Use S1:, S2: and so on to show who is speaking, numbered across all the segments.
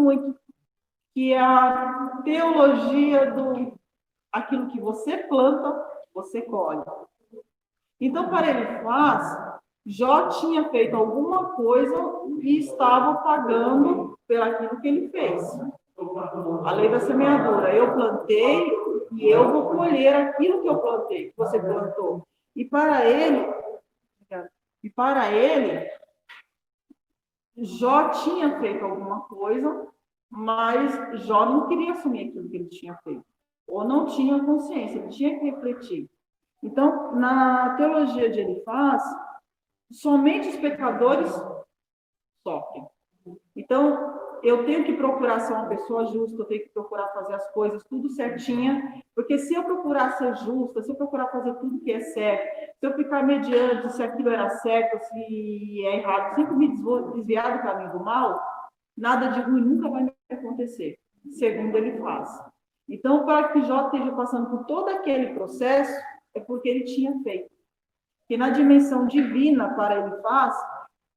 S1: muito, que é a teologia do aquilo que você planta, você colhe. Então, para Elifaz, Jó tinha feito alguma coisa e estava pagando pelaquilo que ele fez. A lei da semeadura. Eu plantei e eu vou colher aquilo que eu plantei, que você plantou. E para ele, Jó tinha feito alguma coisa, mas Jó não queria assumir aquilo que ele tinha feito. Ou não tinha consciência, ele tinha que refletir. Então, na teologia de Elifaz, somente os pecadores sofrem. Então, eu tenho que procurar ser uma pessoa justa, eu tenho que procurar fazer as coisas tudo certinha, porque se eu procurar ser justa, se eu procurar fazer tudo que é certo, se eu ficar mediante se aquilo era certo, se é errado, sempre me desviar do caminho do mal, nada de ruim nunca vai me acontecer, segundo ele faz. Então, para que Jó esteja passando por todo aquele processo, é porque ele tinha feito. Que na dimensão divina, para ele faz,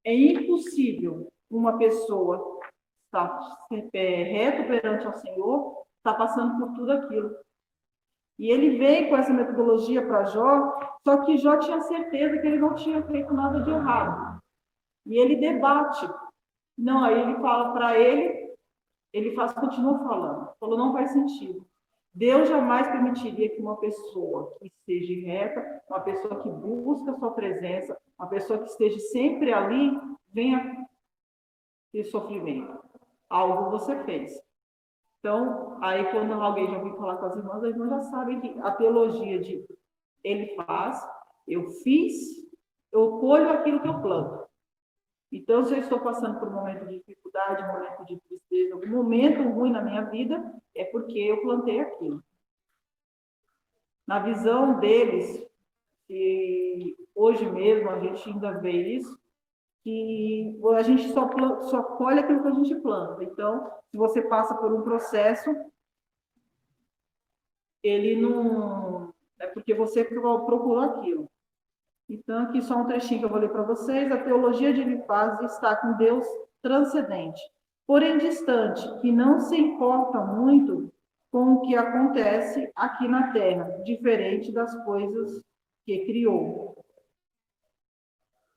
S1: é impossível uma pessoa estar reto perante ao Senhor, estar passando por tudo aquilo. E ele veio com essa metodologia para Jó, só que Jó tinha certeza que ele não tinha feito nada de errado. E ele debate. Não, aí ele fala para ele faz, continua falando. Falou, não faz sentido. Deus jamais permitiria que uma pessoa que esteja reta, uma pessoa que busca a sua presença, uma pessoa que esteja sempre ali, venha ter sofrimento. Algo você fez. Então, aí quando alguém já ouviu falar com as irmãs já sabem que a teologia de ele faz, eu fiz, eu colho aquilo que eu planto. Então, se eu estou passando por um momento de dificuldade, um momento de tristeza, algum momento ruim na minha vida, é porque eu plantei aquilo. Na visão deles, e hoje mesmo a gente ainda vê isso, que a gente só colhe aquilo que a gente planta. Então, se você passa por um processo, ele não... é porque você procurou aquilo. Então, aqui só um trechinho que eu vou ler para vocês. A teologia de Elifaz está com Deus transcendente, porém distante, que não se importa muito com o que acontece aqui na Terra, diferente das coisas que criou.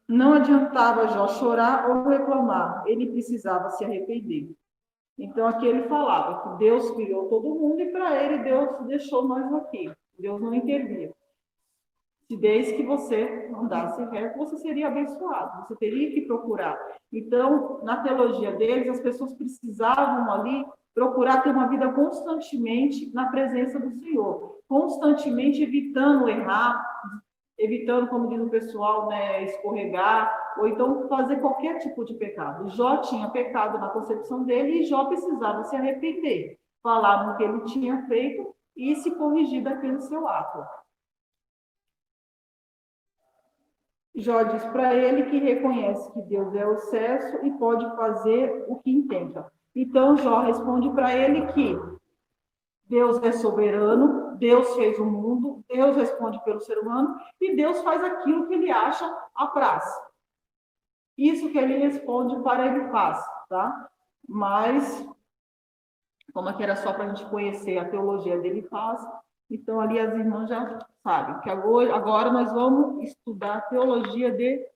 S1: Não adiantava Jó chorar ou reclamar, ele precisava se arrepender. Então, aqui ele falava que Deus criou todo mundo e para ele Deus deixou nós aqui. Deus não intervia. Se desde que você andasse reto, você seria abençoado, você teria que procurar. Então, na teologia deles, as pessoas precisavam ali procurar ter uma vida constantemente na presença do Senhor, constantemente evitando errar, evitando, como diz o pessoal, né, escorregar, ou então fazer qualquer tipo de pecado. Jó tinha pecado na concepção dele e Jó precisava se arrepender, falar no que ele tinha feito e se corrigir daquele seu ato. Jó diz para ele que reconhece que Deus é o excesso e pode fazer o que intenta. Então, Jó responde para ele que Deus é soberano, Deus fez o mundo, Deus responde pelo ser humano e Deus faz aquilo que ele acha apraz. Isso que ele responde para ele faz, tá? Mas, como aqui era só para a gente conhecer a teologia dele faz, então ali as irmãs já sabem que agora nós vamos estudar a teologia de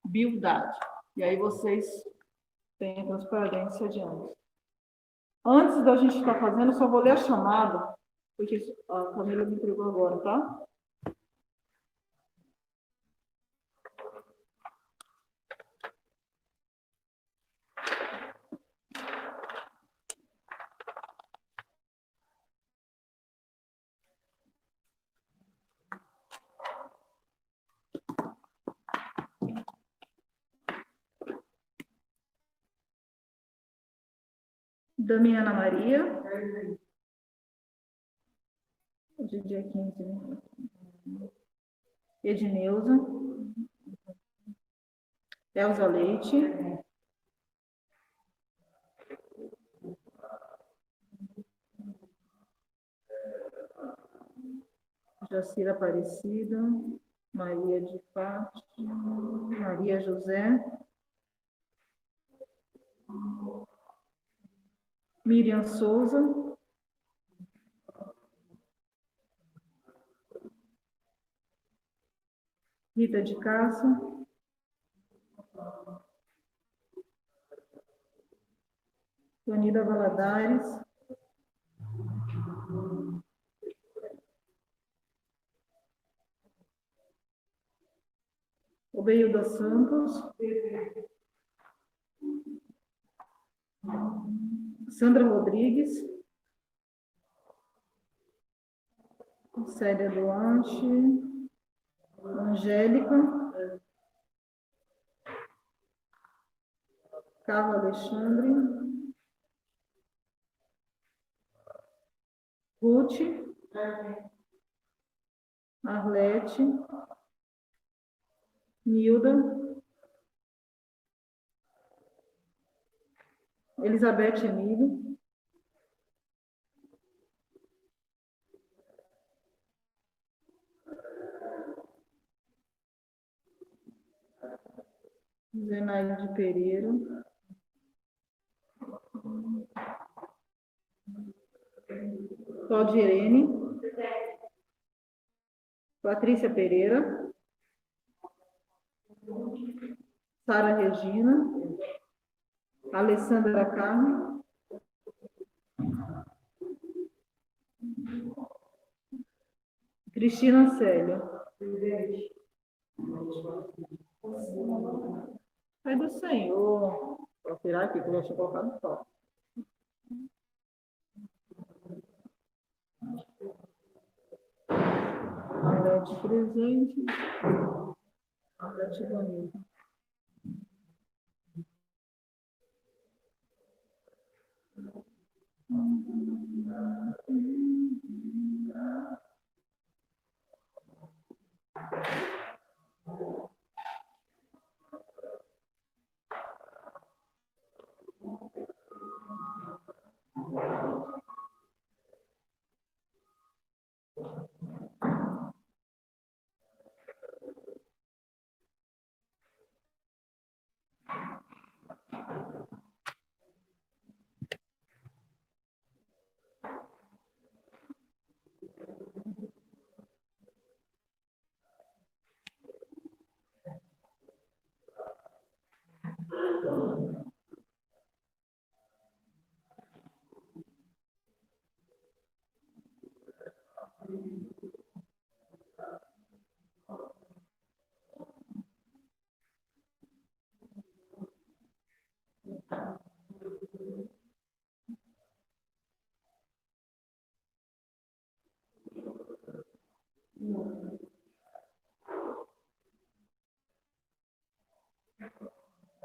S1: Bildade. E aí vocês têm a transparência de ambos. Antes da gente estar fazendo, só vou ler a chamada, porque a Camila me entregou agora, tá? Damiana Maria. De dia 15, né? Edneuza. Elza Leite. Jacira Aparecida. Maria de Fátima. Maria José. Miriam Souza, Rita de Castro, Leonida Valadares, Obeilda Santos, Sandra Rodrigues, Célia Duarte, Angélica, Carlos Alexandre, Ruth, Arlete, Nilda, Elizabeth Emílio, Zenaide Pereira, Claudirene, Patrícia Pereira, Sara Regina, Alessandra Carmo, Cristina Célia. É do Senhor. Vou tirar aqui, que eu vou colocar no top. Arlete presente. Arlete bonita.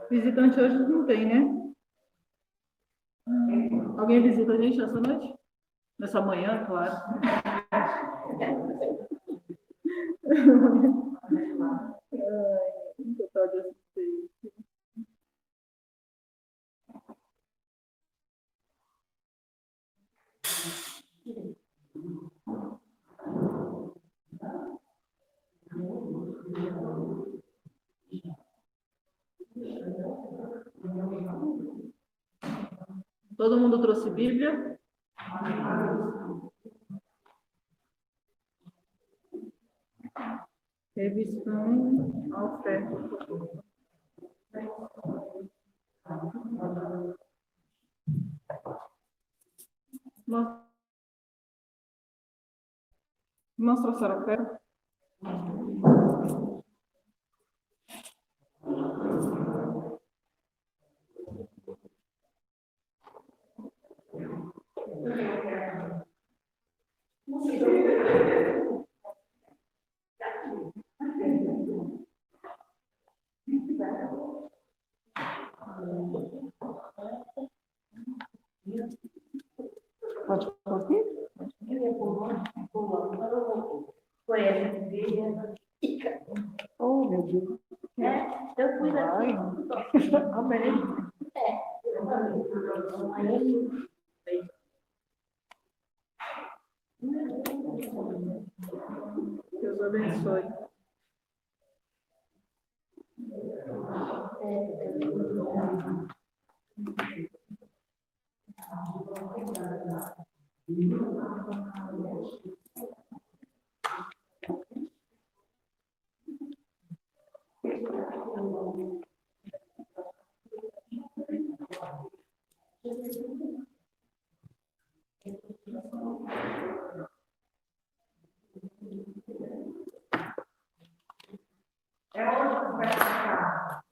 S1: Visitante hoje não tem, né? Alguém visita a gente nessa noite? Nessa manhã, claro. Total de assistência. Todo mundo trouxe Bíblia? Revisão ao oferta. Irmãos trouxeram a oferta? Pode conseguir?
S2: Foi essa igreja.
S1: Oh, meu Deus.
S2: Eu fui
S1: Ai. Amém. Deus abençoe. É hoje que vai pagar.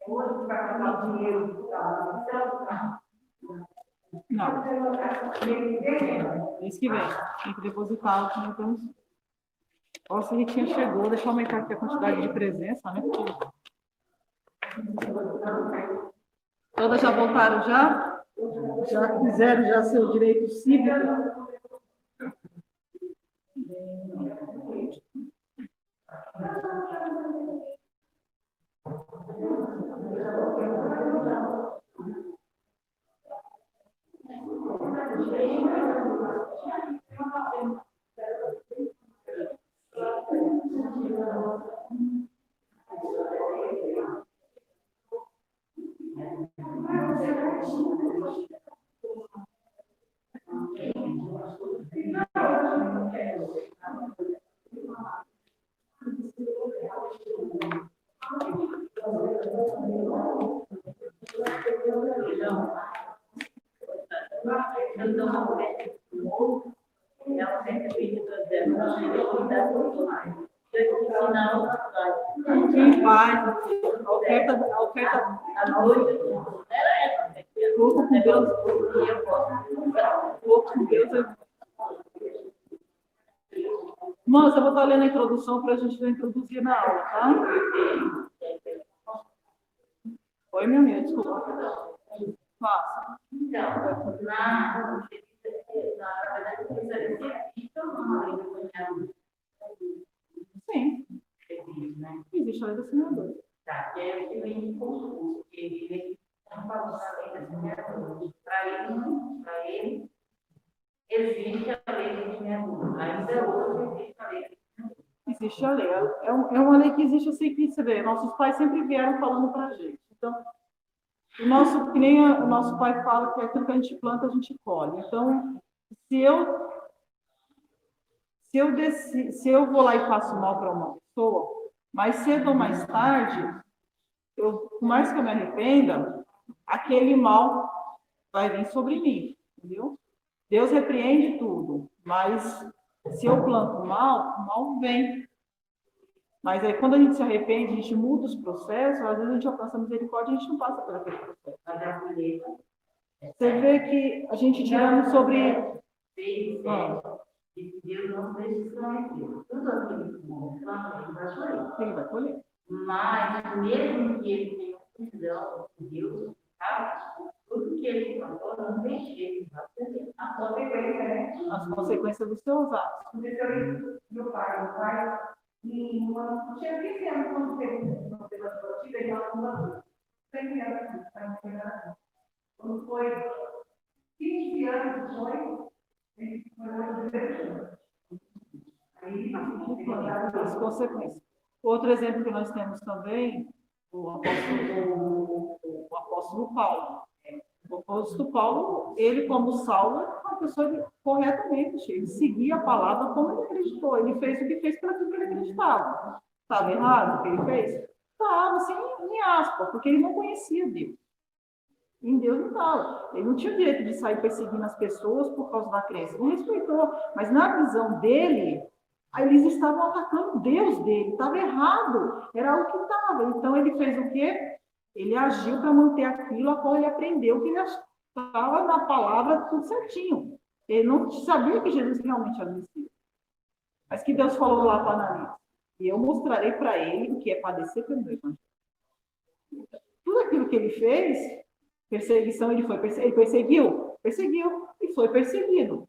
S1: É hoje que vai pagar o dinheiro. Não. Mês que vem. Tem que depositar o que nós temos. Nossa, a Ritinha chegou. Deixa eu aumentar aqui a quantidade de presença, né? Todas já voltaram já? Já fizeram já seu direito cívico? Quem faz a oferta à noite, pouco com Deus, pouco com Deus. Irmãos, eu vou estar lendo a introdução para a gente introduzir na aula, tá? Oi, meu amigo, desculpa. Faça.
S2: Então, na verdade,
S1: sim, existe a lei do semeador.
S2: tá, que é o que vem de concurso, que ele não falou na lei da semeadura. Para ele, existe a lei do semeador. Ainda hoje existe a lei do semeador.
S1: Existe a lei. É uma lei que existe, eu sei que você vê. Nossos pais sempre vieram falando para a gente. Então, que nem o nosso pai fala que aquilo que a gente planta, a gente colhe. Então, se eu vou lá e faço mal para uma pessoa, mais cedo ou mais tarde, por mais que eu me arrependa, aquele mal vai vir sobre mim, entendeu? Deus repreende tudo, mas se eu planto mal, o mal vem. Mas aí, quando a gente se arrepende, a gente muda os processos, às vezes a gente alcança a misericórdia e a gente não passa por aquele processo. Você vê que a gente tirando sobre...
S2: Deus não deixa esclarecer. Tudo aquilo que
S1: ele vai colher.
S2: Mas, mesmo que ele tenha visão de Deus, tá? Tudo que ele falou não tem jeito.
S1: As consequências dos seus atos.
S3: Meu pai, e uma, tinha 15 anos quando teve a adotiva, ele era fundador. 100 anos, quando foi 15 anos depois, ele foi aí,
S1: as consequências. Outro exemplo que nós temos também, o apóstolo Paulo. O apóstolo Paulo, ele como Saulo, é uma pessoa corretamente, ele seguia a palavra como ele acreditou, ele fez o que fez para aquilo que ele acreditava. Estava errado o que ele fez? Estava, assim, em aspas, porque ele não conhecia Deus. Em Deus não estava. Ele não tinha o direito de sair perseguindo as pessoas por causa da crença. Não respeitou, mas na visão dele, aí eles estavam atacando Deus dele, estava errado, era o que estava. Então ele fez o quê? Ele agiu para manter aquilo a qual ele aprendeu, que ele estava na palavra tudo certinho. Ele não sabia que Jesus realmente era o Messias. Mas que Deus falou lá para Ananias: e eu mostrarei para ele o que é padecer pelo meu evangelho. Tudo aquilo que ele fez, perseguição, ele perseguiu e foi perseguido.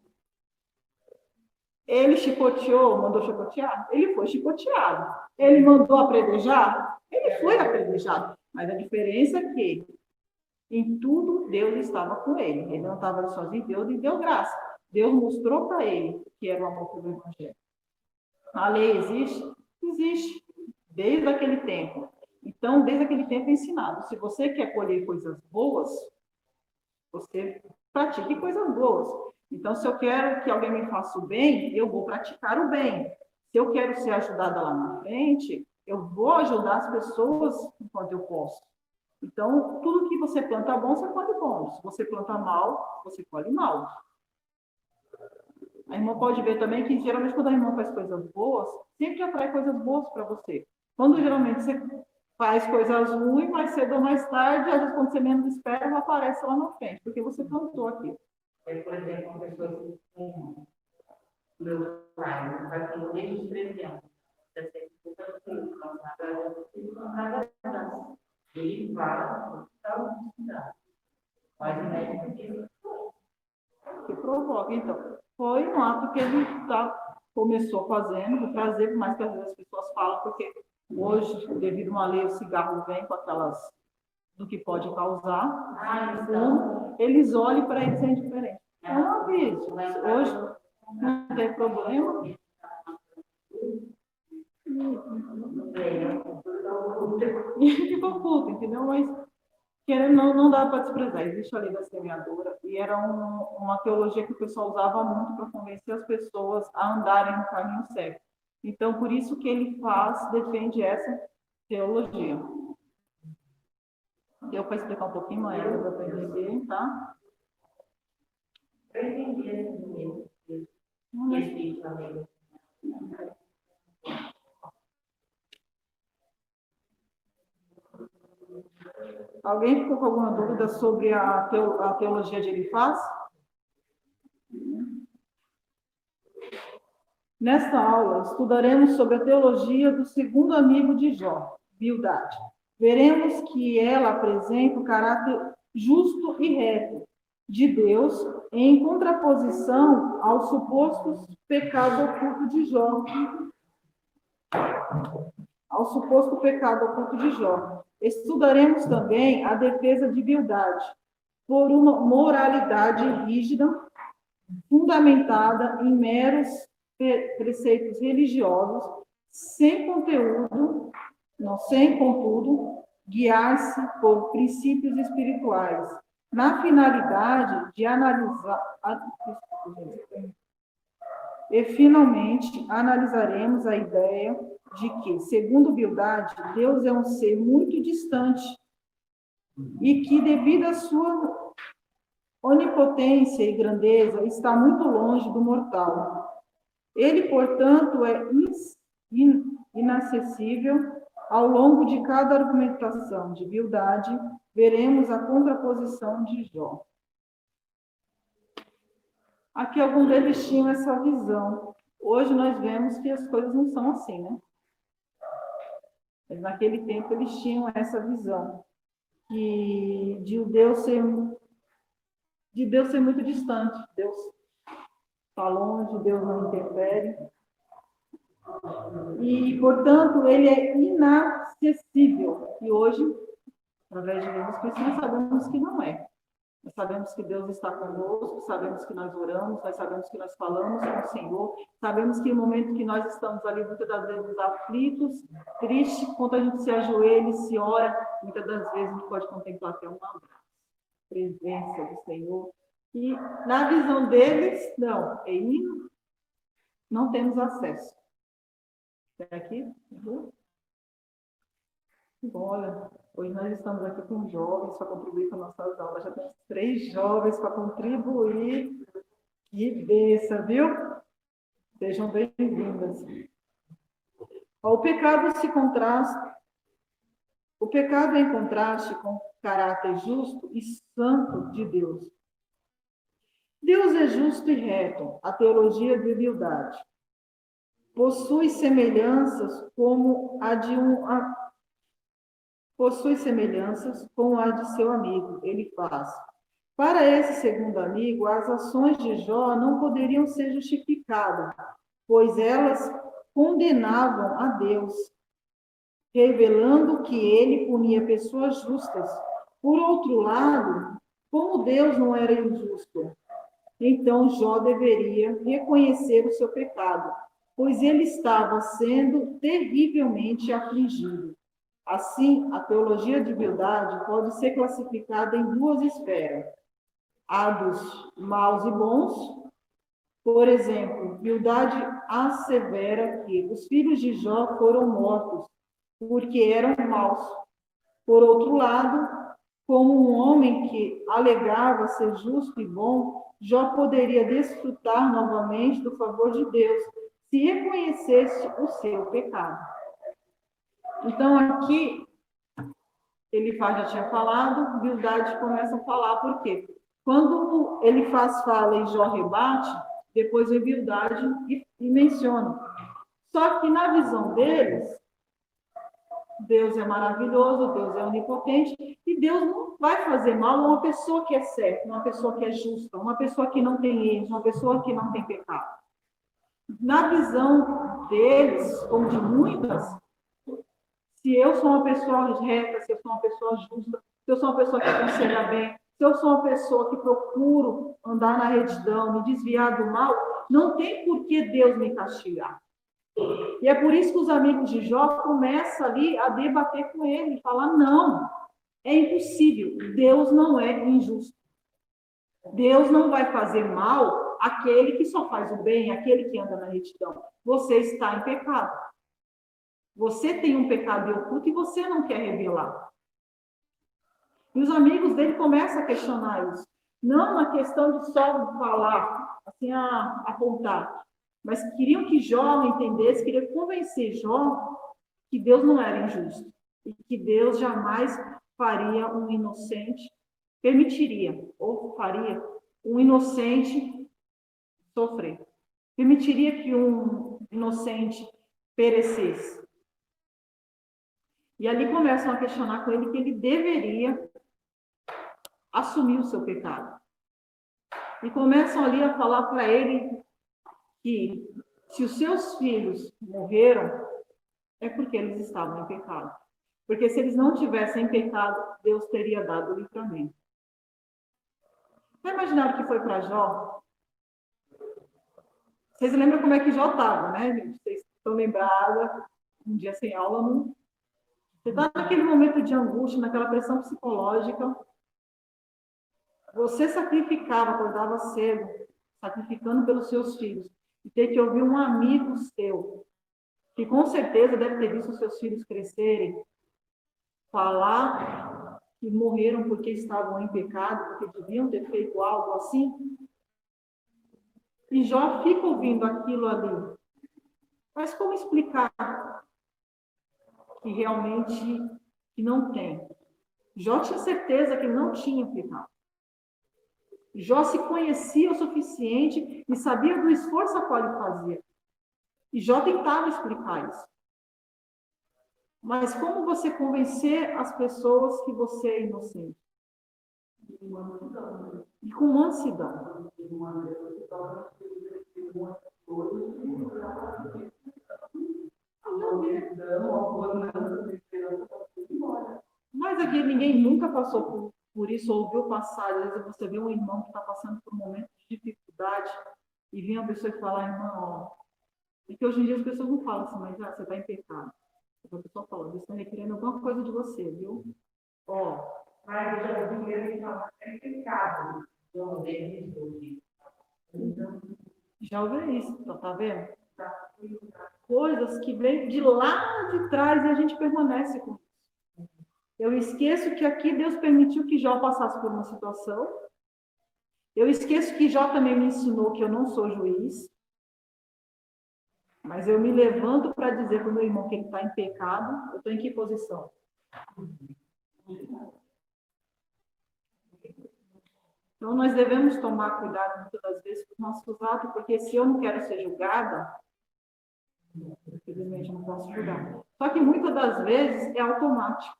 S1: Ele chicoteou, mandou chicotear? Ele foi chicoteado. Ele mandou apedrejar? Ele foi apedrejado. Mas a diferença é que em tudo Deus estava com ele. Ele não estava sozinho, Deus lhe deu graça. Deus mostrou para ele que era o amor pelo evangelho. A lei existe? Existe. Desde aquele tempo. Então, desde aquele tempo é ensinado. Se você quer colher coisas boas, você pratique coisas boas. Então, se eu quero que alguém me faça o bem, eu vou praticar o bem. Se eu quero ser ajudada lá na frente, eu vou ajudar as pessoas enquanto eu posso. Então, tudo que você planta bom, você colhe bom. Se você planta mal, você colhe mal. A irmã pode ver também que, geralmente, quando a irmã faz coisas boas, sempre atrai coisas boas para você. Quando, geralmente, você faz coisas ruins, mais cedo ou mais tarde, às vezes, quando você menos espera, ela aparece lá na frente, porque você plantou aqui.
S2: Por exemplo, uma pessoa que tem meu pai tem desde os 13 anos. Ele fala, mas o médico
S1: que provoca. Então, foi um ato que ele começou fazendo, por prazer, por mais que às vezes as pessoas falam, porque hoje, devido a uma lei, o cigarro vem com aquelas do que pode causar, então, eles olham para eles é indiferente. É um aviso. Hoje não tem problema. E ficou puto, entendeu? Mas querendo, não dá para desprezar. Existe a lei da semeadura, e era uma teologia que o pessoal usava muito para convencer as pessoas a andarem no caminho certo. Então, por isso que ele defende essa teologia. Deu para explicar um pouquinho mais, dá para entender, tá?
S2: Eu entendi esse vídeo também.
S1: Alguém ficou com alguma dúvida sobre a teologia de Elifaz? Nesta aula, estudaremos sobre a teologia do segundo amigo de Jó, Bildade. Veremos que ela apresenta o caráter justo e reto de Deus em contraposição ao suposto pecado oculto de Jó. Estudaremos também a defesa de Bildade por uma moralidade rígida, fundamentada em meros preceitos religiosos, sem contudo, guiar-se por princípios espirituais, na finalidade de analisar. E, finalmente, analisaremos a ideia de que, segundo Bildade, Deus é um ser muito distante e que, devido à sua onipotência e grandeza, está muito longe do mortal. Ele, portanto, é inacessível. Ao longo de cada argumentação de Bildade, veremos a contraposição de Jó. Aqui alguns deles tinham essa visão. Hoje nós vemos que as coisas não são assim, né? Mas naquele tempo eles tinham essa visão de Deus ser muito distante. Deus está longe, Deus não interfere. E, portanto, ele é inacessível. E hoje, através de Jesus Cristo, nós sabemos que não é. Nós sabemos que Deus está conosco, sabemos que nós oramos, nós sabemos que nós falamos com o Senhor, sabemos que no momento que nós estamos ali, muitas das vezes aflitos, tristes, quando a gente se ajoelha e se ora, muitas das vezes a gente pode contemplar até uma presença do Senhor. E na visão deles, não temos acesso. Está aqui? Bom, olha, hoje nós estamos aqui com jovens para contribuir com nossas aulas. Já temos 3 jovens para contribuir. Que bênção, viu? Sejam bem-vindas. O pecado é em contraste com o caráter justo e santo de Deus. Deus é justo e reto, a teologia de Bildade. Possui semelhanças com a de seu amigo, Elifaz. Para esse segundo amigo, as ações de Jó não poderiam ser justificadas, pois elas condenavam a Deus, revelando que ele punia pessoas justas. Por outro lado, como Deus não era injusto, então Jó deveria reconhecer o seu pecado, pois ele estava sendo terrivelmente afligido. Assim, a teologia de Bildade pode ser classificada em 2 esferas: há dos maus e bons. Por exemplo, Bildade assevera que os filhos de Jó foram mortos porque eram maus. Por outro lado, como um homem que alegava ser justo e bom, Jó poderia desfrutar novamente do favor de Deus se reconhecesse o seu pecado. Então, aqui, Elifaz já tinha falado, Bildade começa a falar, por quê? Quando Elifaz fala e Jó rebate, depois vem Bildade e menciona. Só que na visão deles, Deus é maravilhoso, Deus é onipotente, e Deus não vai fazer mal a uma pessoa que é certa, uma pessoa que é justa, uma pessoa que não tem erros, uma pessoa que não tem pecado. Na visão deles, como de muitas, se eu sou uma pessoa reta, se eu sou uma pessoa justa, se eu sou uma pessoa que aconselha bem, se eu sou uma pessoa que procuro andar na retidão, me desviar do mal, não tem por que Deus me castigar. E é por isso que os amigos de Jó começam ali a debater com ele, e falar, não, é impossível, Deus não é injusto. Deus não vai fazer mal àquele que só faz o bem, àquele que anda na retidão. Você está em pecado. Você tem um pecado oculto e você não quer revelar. E os amigos dele começam a questionar isso. Não uma questão de só falar, assim, apontar. Mas queriam que Jó entendesse, queriam convencer Jó que Deus não era injusto. E que Deus jamais faria um inocente, permitiria, ou faria um inocente sofrer. Permitiria que um inocente perecesse. E ali começam a questionar com ele que ele deveria assumir o seu pecado. E começam ali a falar para ele que se os seus filhos morreram, é porque eles estavam em pecado. Porque se eles não tivessem pecado, Deus teria dado o livramento. Já imaginaram o que foi para Jó? Vocês lembram como é que Jó estava, né, gente? Vocês estão lembrados, um dia sem aula, não? Você está naquele momento de angústia, naquela pressão psicológica. Você sacrificava, acordava cedo, sacrificando pelos seus filhos. E ter que ouvir um amigo seu, que com certeza deve ter visto os seus filhos crescerem, falar que morreram porque estavam em pecado, porque deviam ter feito algo assim. E Jó fica ouvindo aquilo ali. Mas como explicar que realmente que não tem? Jó tinha certeza que não tinha pecado. Jó se conhecia o suficiente e sabia do esforço a qual ele fazia. E Jó tentava explicar isso. Mas como você convencer as pessoas que você é inocente? E com mansidão. Mas aqui ninguém nunca passou por isso, ouviu passar. Às vezes você vê um irmão que está passando por um momento de dificuldade e vem a pessoa e fala, irmão, ó. E que hoje em dia as pessoas não falam assim, mas você está em pecado. A pessoa fala, Deus está requerendo alguma coisa de você, viu? Ó.
S3: Mas eu já ouvi ele falar que é pecado.
S1: Já ouviu isso, tá vendo? Coisas que vêm de lá de trás e a gente permanece com isso. Eu esqueço que aqui Deus permitiu que Jó passasse por uma situação. Eu esqueço que Jó também me ensinou que eu não sou juiz. Mas eu me levanto para dizer para o meu irmão que ele está em pecado. Eu estou em que posição? Então, nós devemos tomar cuidado muitas das vezes com os nossos atos, porque se eu não quero ser julgada, infelizmente eu não posso julgar. Só que muitas das vezes é automático.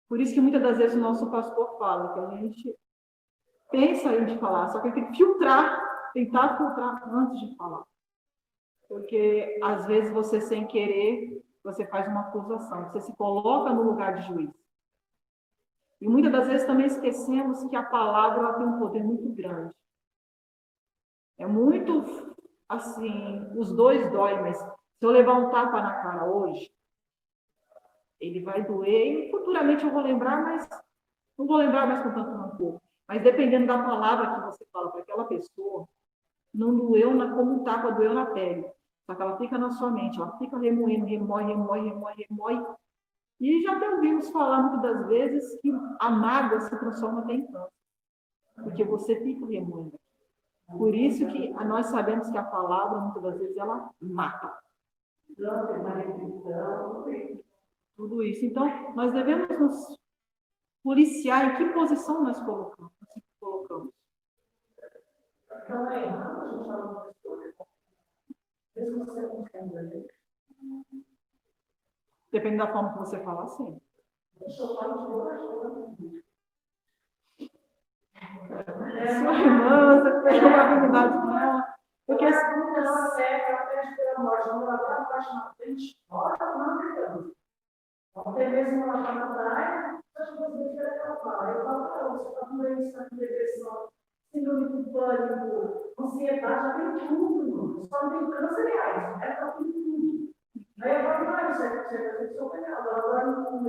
S1: Por isso que muitas das vezes o nosso pastor fala que a gente pensa em falar, só que tem que filtrar, tentar filtrar antes de falar. Porque, às vezes, você, sem querer, você faz uma acusação. Você se coloca no lugar de juiz. E, muitas das vezes, também esquecemos que a palavra ela tem um poder muito grande. É muito, assim, os dois doem, mas se eu levar um tapa na cara hoje, ele vai doer e futuramente eu vou lembrar, mas não vou lembrar mais com tanto rancor. Mas dependendo da palavra que você fala para aquela pessoa, não doeu como um tapa doeu na pele. Só que ela fica na sua mente, ela fica remoendo, remói. E já até ouvimos falar muitas das vezes que a mágoa se transforma até em câncer. Porque você fica remoendo. Por isso que nós sabemos que a palavra, muitas das vezes, ela mata. Tudo isso. Então, nós devemos nos policiar em que posição nós colocamos.
S3: Então, é errado a gente falar uma coisa. Mesmo você não entende.
S1: Depende da forma que você falar, sim. Sua irmã, você tem uma habilidade com ela. Porque
S3: ela segue, ela pede pela morte, ela está apaixonada, a gente ora, não, até mesmo ela está na praia, as duas vezes ela fala, eu falo para ela, você está com doença, depressão, síndrome do pânico, ansiedade, já tem tudo, só não tem câncer, aliás, ela está com tudo. Aí eu falo, não, você vai ter pecado, agora não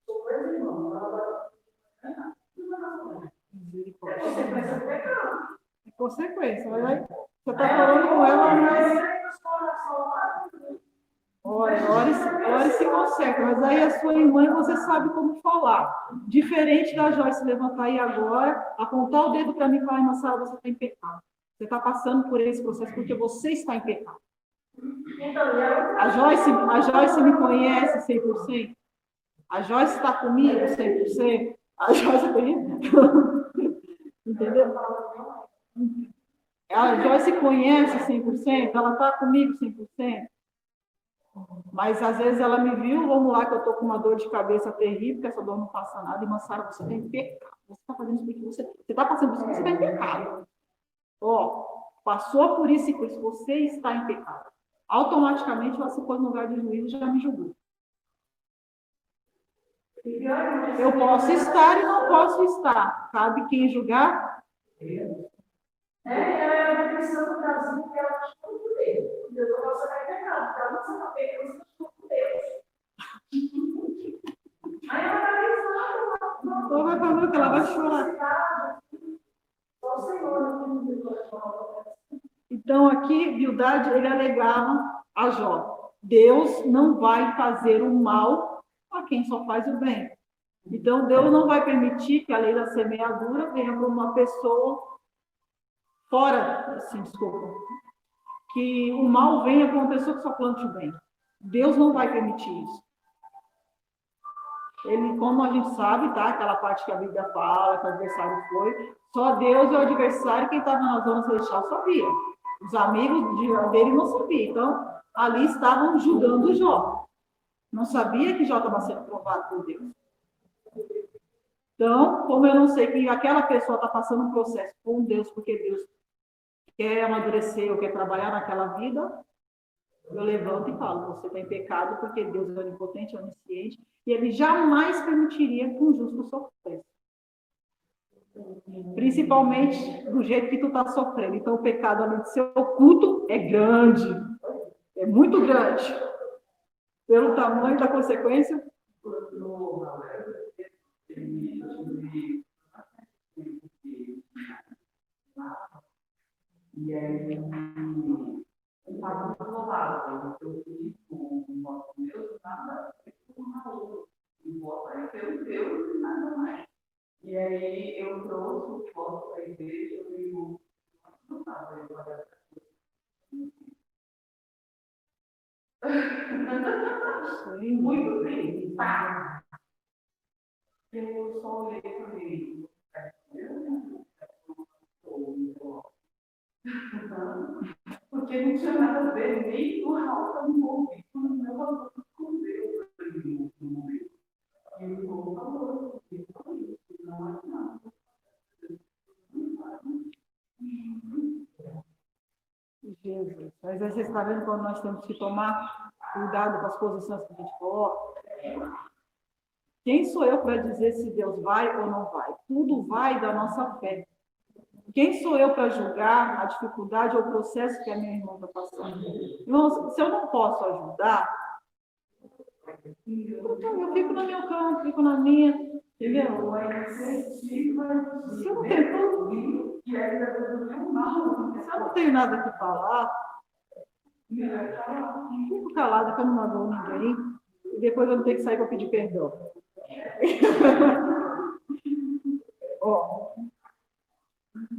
S3: sou coisa, irmão, agora não. É consequência do pecado.
S1: É consequência. Você está falando com ela, mas. Ora se consegue, mas aí a sua irmã você sabe como falar. Diferente da Joyce levantar aí agora, apontar o dedo para mim e falar, irmã Sara, você está em pecado. Você está passando por esse processo porque você está em pecado. A Joyce me conhece 100%? A Joyce está comigo 100%? A Joyce entendeu? A Joyce conhece 100%? Ela está comigo 100%? Mas às vezes ela me viu, vamos lá, que eu estou com uma dor de cabeça terrível, que essa dor não passa nada, e Sara, você tem pecado. Você está fazendo isso porque você está passando por isso porque você está em pecado. Ó, passou por isso e por isso, você está em pecado. Automaticamente ela se pôs no lugar de juízo e já me julgou. Eu posso estar e não posso estar. Cabe quem julgar?
S3: Ela é a depressão do Brasil, que ela está achando por Deus. Deus não vai sair pecado, porque ela não sabe pecado, você está achando por Deus. Aí ela está pensando,
S1: Ou vai falar que ela vai chorar.
S3: Só o Senhor.
S1: Então, aqui, Bildade, ele alegava a Jó. Deus não vai fazer o mal a quem só faz o bem. Então, Deus não vai permitir que a lei da semeadura venha para uma pessoa fora, assim, desculpa, que o mal venha para uma pessoa que só plante o bem. Deus não vai permitir isso. Ele, como a gente sabe, tá? Aquela parte que a Bíblia fala, que o adversário foi, só Deus e o adversário, quem estava na zona celestial sabia. Os amigos dele não sabiam. Então, ali estavam julgando Jó. Não sabia que Jó estava sendo provado por Deus. Então, como eu não sei que aquela pessoa está passando um processo com Deus, porque Deus quer amadurecer ou quer trabalhar naquela vida, eu levanto e falo, você tem pecado porque Deus é onipotente, onisciente, e Ele jamais permitiria que um justo sofresse. Principalmente do jeito que tu está sofrendo. Então, o pecado, além de ser oculto, é grande. É muito grande. Pelo tamanho da consequência.
S3: E aí, eu estava provado, eu fiz com o nosso Deus, nada, com o Raul. E volta aí pelo Deus e nada mais. E aí, eu trouxe o foto para a igreja, eu digo, não estava aí para muito bem, tá? Eu só olhei para ele. Porque não tinha nada a ver, nem o Raul estava envolvido no meu valor com Deus. E ele falou, não é nada.
S1: Jesus. Mas aí você está vendo como nós temos que tomar cuidado com as posições que a gente coloca. Quem sou eu para dizer se Deus vai ou não vai? Tudo vai da nossa fé. Quem sou eu para julgar a dificuldade ou o processo que a minha irmã está passando? Irmãos, se eu não posso ajudar, então eu fico no meu canto, fico na minha. Entendeu? Se eu não tenho se eu não tenho nada que falar, fico calada que eu não magoo ninguém, e depois eu não tenho que sair para pedir perdão. Ó,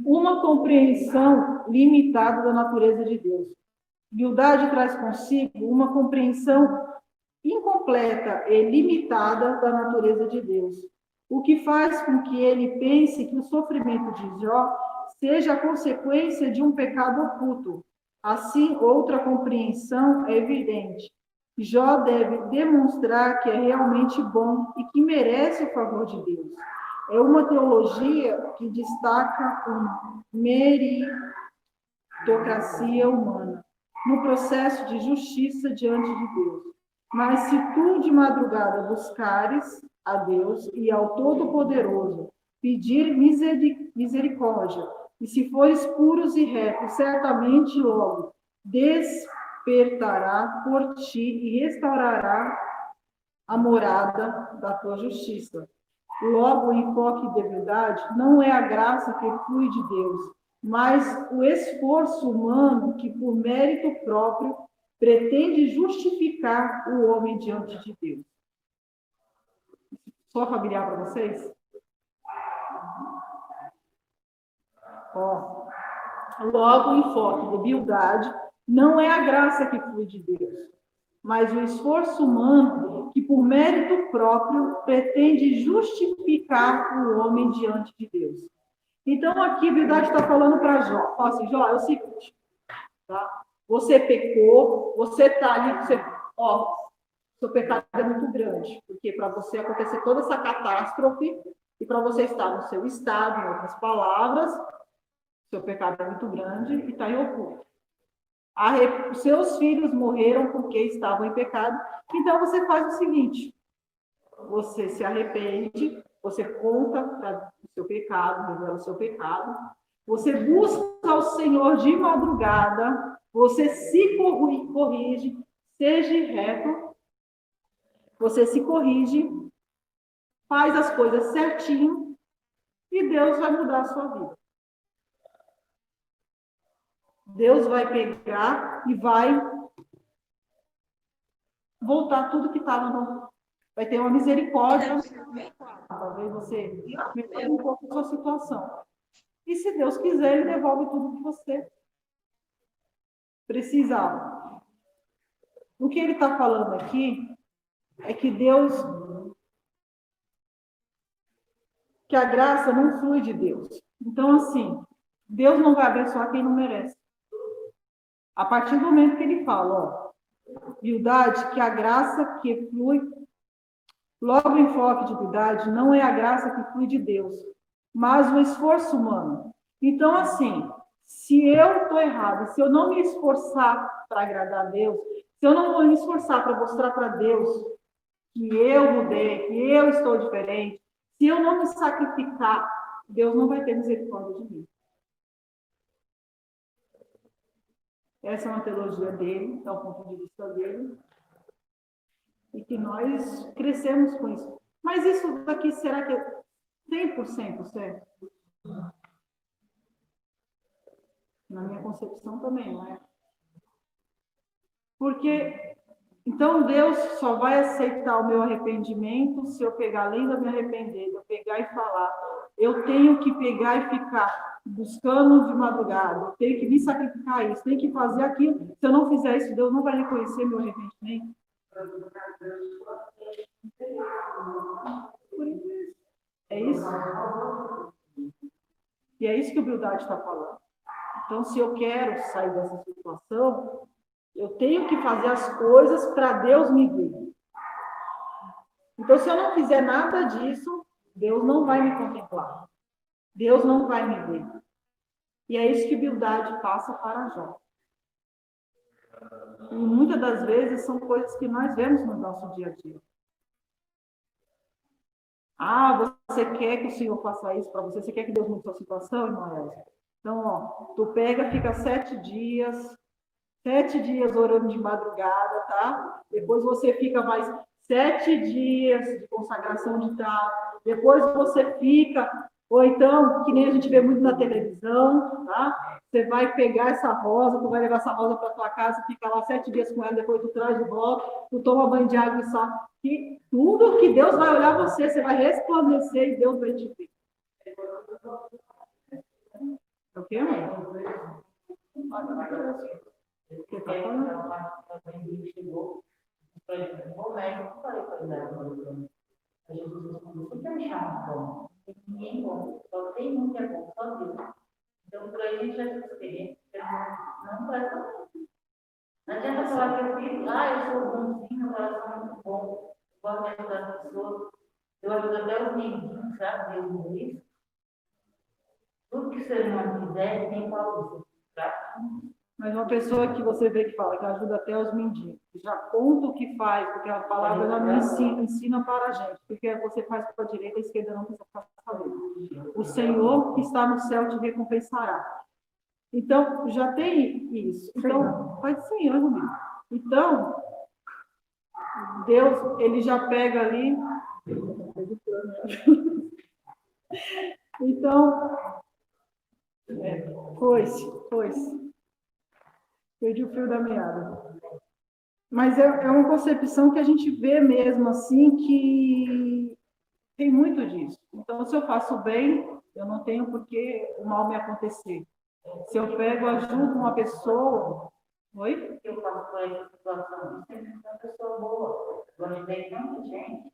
S1: uma compreensão limitada da natureza de Deus. Humildade traz consigo uma compreensão incompleta e limitada da natureza de Deus, o que faz com que ele pense que o sofrimento de Jó seja a consequência de um pecado oculto. Assim, outra compreensão é evidente. Jó deve demonstrar que é realmente bom e que merece o favor de Deus. É uma teologia que destaca uma meritocracia humana no processo de justiça diante de Deus. Mas se tu de madrugada buscares a Deus e ao Todo-Poderoso pedir misericórdia, e se fores puros e retos, certamente logo despertará por ti e restaurará a morada da tua justiça. Logo, o enfoque de verdade não é a graça que flui de Deus, mas o esforço humano que, por mérito próprio, pretende justificar o homem diante de Deus. Só familiar para vocês? Ó, logo, o enfoque de humildade não é a graça que flui de Deus, mas o esforço humano que, por mérito próprio, pretende justificar o homem diante de Deus. Então, aqui a humildade está falando para Jó. Fala assim, Jó, é o seguinte, tá? Você pecou, você está ali, seu pecado é muito grande, porque para você acontecer toda essa catástrofe e para você estar no seu estado, em outras palavras, seu pecado é muito grande e está em oculto. Os seus filhos morreram porque estavam em pecado, então você faz o seguinte, você se arrepende, você conta o seu pecado, revela o seu pecado, você busca o Senhor de madrugada, você se corrige, seja reto, você se corrige, faz as coisas certinho e Deus vai mudar a sua vida. Deus vai pegar e vai voltar tudo que estava no... Vai ter uma misericórdia. Talvez você melhore um pouco a sua situação. E se Deus quiser, Ele devolve tudo que você precisava. O que ele está falando aqui é que Deus... que a graça não flui de Deus. Então, assim, Deus não vai abençoar quem não merece. A partir do momento que ele fala, humildade, que a graça que flui, logo o enfoque de humildade não é a graça que flui de Deus, mas o esforço humano. Então, assim, se eu estou errado, se eu não me esforçar para agradar a Deus, se eu não vou me esforçar para mostrar para Deus que eu mudei, que eu estou diferente, se eu não me sacrificar, Deus não vai ter misericórdia de mim. Essa é uma teologia dele, é o ponto de vista dele. E que nós crescemos com isso. Mas isso daqui, será que é 100% certo? Na minha concepção também, não é? Porque, então, Deus só vai aceitar o meu arrependimento se eu pegar, além de me arrepender, eu pegar e falar. Eu tenho que pegar e ficar buscando de madrugada, eu tenho que me sacrificar isso, tenho que fazer aquilo. Se eu não fizer isso, Deus não vai reconhecer meu arrependimento. É isso? E é isso que a humildade está falando. Então, se eu quero sair dessa situação, eu tenho que fazer as coisas para Deus me ver. Então, se eu não fizer nada disso, Deus não vai me contemplar. Deus não vai me ver. E é isso que a humildade passa para Jó. E muitas das vezes são coisas que nós vemos no nosso dia a dia. Ah, você quer que o Senhor faça isso para você? Você quer que Deus mude a sua situação, irmã Elza? Então, ó, tu pega, fica 7 dias orando de madrugada, tá? Depois você fica mais 7 dias de consagração de tal. Depois você fica, ou então, que nem a gente vê muito na televisão, tá? Você vai pegar essa rosa, tu vai levar essa rosa para tua casa, fica lá 7 dias com ela, depois tu traz de volta, tu toma banho de água e sal. Que tudo que Deus vai olhar você vai resplandecer e Deus vai te ver. É o quê, amor? Você tá falando?
S2: Ninguém bom, só tem um que é bom, só Deus. Então, para a gente, essa experiência não presta muito. Não adianta falar que eu fiz, eu sou bonzinho, agora eu sou muito bom, eu gosto de ajudar as pessoas, eu ajudo até os meninos, sabe? Deus me diz. Tudo que o ser humano quiser, tem para tá?
S1: Mas uma pessoa que você vê que fala, que ajuda até os mendigos, que já conta o que faz, porque a palavra já não ensina para a gente, porque você faz para a direita e a esquerda não precisa fazer. O Senhor que está no céu te recompensará. Então, já tem isso. Então, faz Senhor, amigo. Então, Deus, ele já pega ali. Então, foi-se. Perdi o fio da meada. Mas é uma concepção que a gente vê mesmo assim, que tem muito disso. Então, se eu faço bem, eu não tenho por que o mal me acontecer. Se eu pego, ajudo uma pessoa... Oi?
S2: Eu passo por essa situação, eu sempre sou uma pessoa boa. Eu ajudei tanta gente.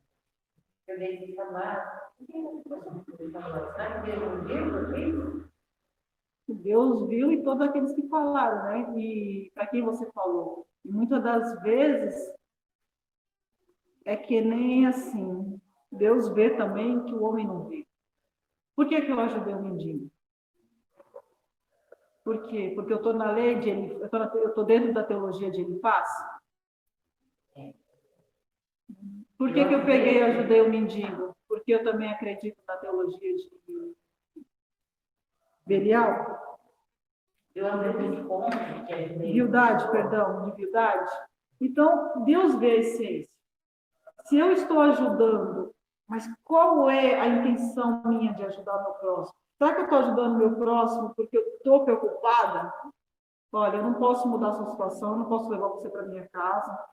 S2: Eu dei de falar. Sabe Deus não viu?
S1: Deus viu e todos aqueles que falaram, né? E para quem você falou? E muitas das vezes é que nem assim. Deus vê também que o homem não vê. Por que eu ajudei o mendigo? Por quê? Porque eu estou na lei de ele, eu estou dentro da teologia de Elifaz. Por que eu peguei e ajudei o mendigo? Porque eu também acredito na teologia de Belial.
S2: Eu andei de conta,
S1: Viudade, perdão, de viudade. Então, Deus vê a essência. Se eu estou ajudando, mas qual é a intenção minha de ajudar o meu próximo? Será que eu estou ajudando o meu próximo porque eu estou preocupada? Olha, eu não posso mudar a sua situação, eu não posso levar você para minha casa,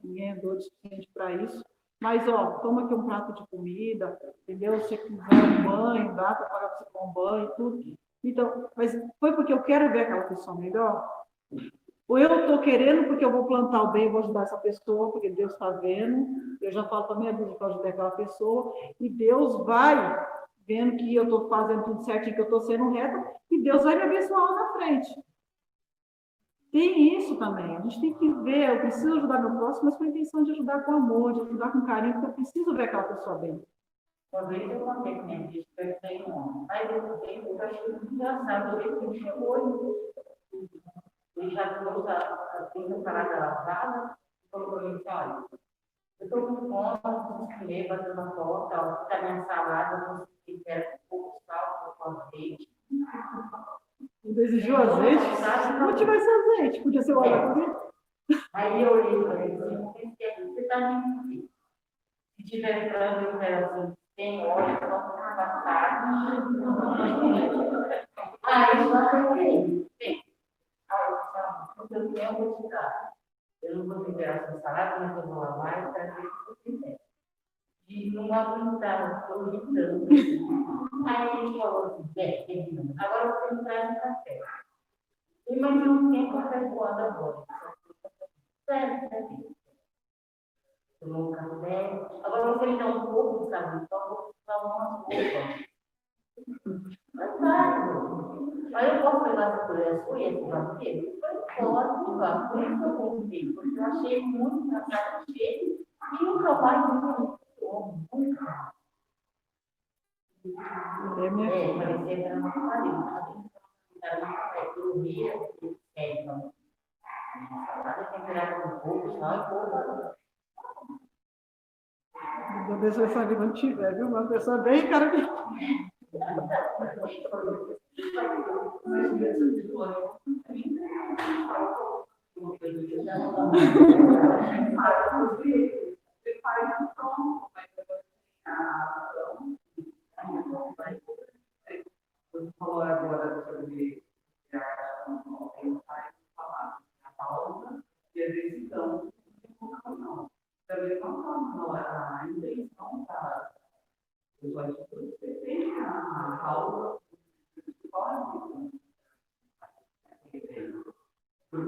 S1: ninguém é doido suficiente para isso. Mas, toma aqui um prato de comida, entendeu? Se você quiser um banho, dá para pagar para você tomar um banho, tudo. Então, mas foi porque eu quero ver aquela pessoa melhor? Ou eu estou querendo porque eu vou plantar o bem, eu vou ajudar essa pessoa, porque Deus está vendo, eu já falo para minha vida para ajudar aquela pessoa, e Deus vai vendo que eu estou fazendo tudo certinho, que eu estou sendo reta, e Deus vai me abençoar lá na frente. Tem isso também, a gente tem que ver, eu preciso ajudar meu próximo, mas com a intenção de ajudar com amor, de ajudar com carinho, porque eu preciso ver aquela pessoa bem.
S2: Uma vez eu contei com minha filha, que eu tenho um homem, aí eu achei muito engraçado, ele chegou e já trouxe a parada lavada, e falou para mim, olha, eu estou com fome, preciso comer, bater uma torta, está minha salada, eu quero um pouco de sal, com azeite.
S1: Desejou azeite? Se não tivesse azeite, podia ser o óleo.
S2: Aí eu olhei para ele e disse, você está mentindo. Se tiver frango, eu quero assim, tem óleo, só para passar. Aí eu falei, eu vou te dar. Eu não vou liberar essa salada, mas eu vou lavar e trazer o que você quiser. E não aguentava, estou gritando. Aí ele falou assim, agora você me traz um café. Mas não tem café voando agora. Sério. Tomou um café. Agora você me dá um pouco de sabor, só vou usar umas roupas. Mas aí eu posso levar essa colher sua e esse vampiro? Pode levar. Por isso eu comprei, porque eu achei muito engraçado cheio e o trabalho muito bom. Parecia que era uma farinha. Eu via, salada temperada com pouco, sal e pouco.
S1: Uma pessoa sabe não tiver, viu? Uma pessoa bem cara que.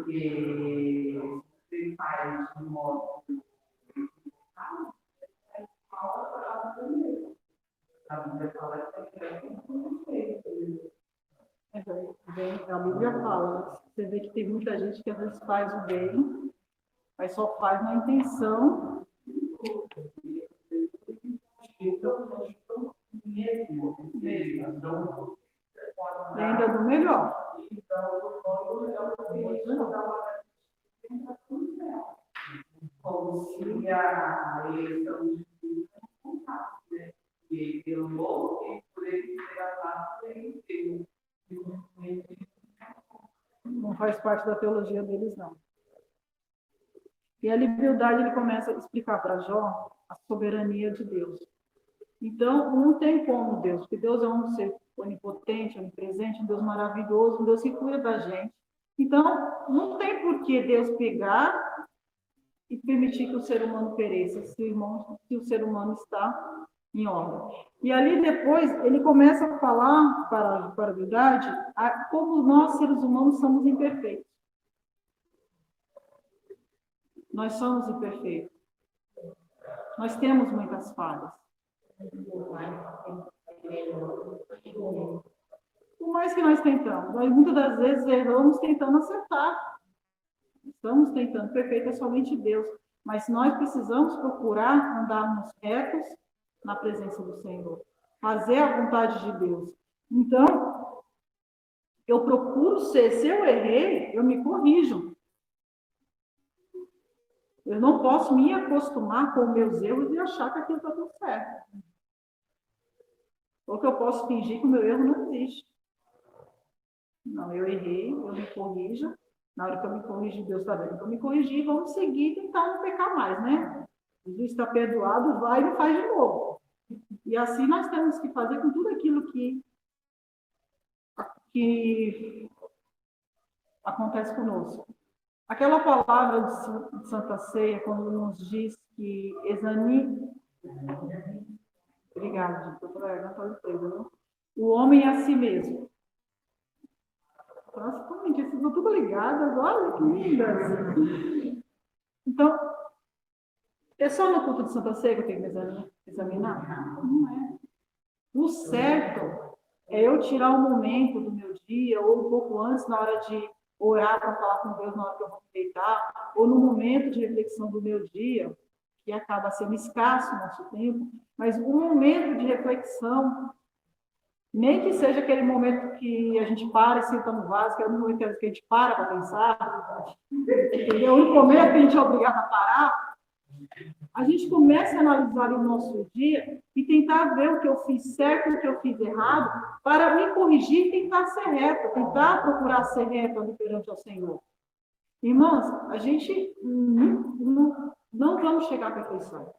S2: Porque você faz de modo a Bíblia fala que
S1: a Bíblia fala, né? Você vê que tem muita gente que às vezes faz o bem, mas só faz na intenção e ainda do melhor.
S2: como se a eleição de Cristo não fosse, né? E pelo novo, e por ele ser a parte dele.
S1: Não faz parte da teologia deles, não. E a liberdade, ele começa a explicar para Jó a soberania de Deus. Então, não tem como Deus, porque Deus é um ser onipotente, onipresente, um Deus maravilhoso, um Deus que cuida da gente. Então, não tem por que Deus pegar e permitir que o ser humano pereça, se o ser humano está em ordem. E ali depois, ele começa a falar para a verdade como nós, seres humanos, somos imperfeitos. Nós somos imperfeitos. Nós temos muitas falhas. Por mais que nós tentamos, nós muitas das vezes erramos tentando acertar. Estamos tentando, perfeito é somente Deus. Mas nós precisamos procurar andarmos retos na presença do Senhor. Fazer a vontade de Deus. Então, eu procuro ser, se eu errei, eu me corrijo. Eu não posso me acostumar com meus erros e achar que aquilo está tudo certo. Ou que eu posso fingir que o meu erro não existe. Não, eu errei, eu me corrijo. Na hora que eu me corrigi, Deus está vendo que eu me corrigi, vamos seguir e tentar não pecar mais, né? Jesus está perdoado, vai e não faz de novo. E assim nós temos que fazer com tudo aquilo que acontece conosco. Aquela palavra de Santa Ceia, quando nos diz que examine... Obrigada, gente. O homem é a si mesmo. Nossa, gente, vocês estão tudo ligadas, olha que lindas. Então, é só no culto de Santa Ceia que eu tenho que examinar? Não é. O certo é eu tirar um momento do meu dia, ou um pouco antes, na hora de orar para falar com Deus, na hora que eu vou me deitar, ou no momento de reflexão do meu dia, que acaba sendo escasso o nosso tempo, mas um momento de reflexão, nem que seja aquele momento que a gente para e senta no vaso, que é o único momento que a gente para pensar, entendeu? O único momento que a gente é obrigado a parar, a gente começa a analisar o nosso dia e tentar ver o que eu fiz certo e o que eu fiz errado, para me corrigir e tentar ser reto, tentar procurar ser reto ali perante ao Senhor. Irmãos, a gente não vamos chegar à perfeição,